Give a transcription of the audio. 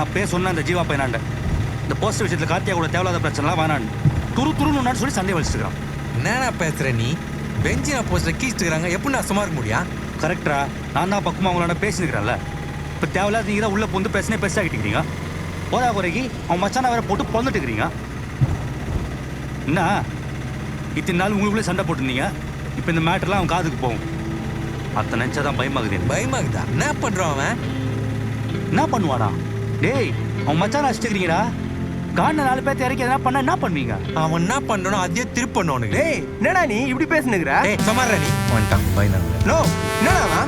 அப்பயே சொன்ன அந்த ஜீவா பையனாண்ட இந்த போஸ்ட் விஷயத்துல கார்த்தியா கூட தேவையில்லாத பிரச்சனைலாம் வேணான்னு துருன்னு சொல்லி சண்டை வலிச்சுக்கிறான். என்னண்ணா பேசுற நீ? பெஞ்சினா போஸ்ட்ல கீச்சுக்கிறாங்க, எப்படி நான் சும்மா இருக்க முடியா? கரெக்டா? நான் தான் பக்கமாக அவங்களோட பேசினுக்கிறேன்ல. இப்போ தேவையில்லாத நீங்கள் தான் உள்ளே வந்து பேசாகிட்டுக்கிறீங்க. போதா குறைக்கு அவன் மச்சான வேற போட்டு பொந்துட்டுக்கிறீங்க. என்ன இத்தனை நாள் உங்களுக்குள்ளே சண்டை போட்டுருந்தீங்க, இப்போ இந்த மேட்டர்லாம் அவன் காதுக்கு போகும். அத்தை நினச்சாதான் பயமாகுது. பயமாகுதா? என்ன பண்றான் அவன்? என்ன பண்ணுவானா? டேய், அவன் மச்சான அடிச்சுக்கிறீங்கடா. காண்ட 4 பேர்த்த இறக்கி எதனா பண்ண என்ன பண்ணுவீங்க? அவன் என்ன பண்றானோ அதே திருப்பி பண்ணுவானுங்க. டேய், என்னடா நீ இப்படி பேசுனுக்குற? டேய் சுமாரா நீ வந்துட்டான் பயந்தாங்க. நோ, என்னடா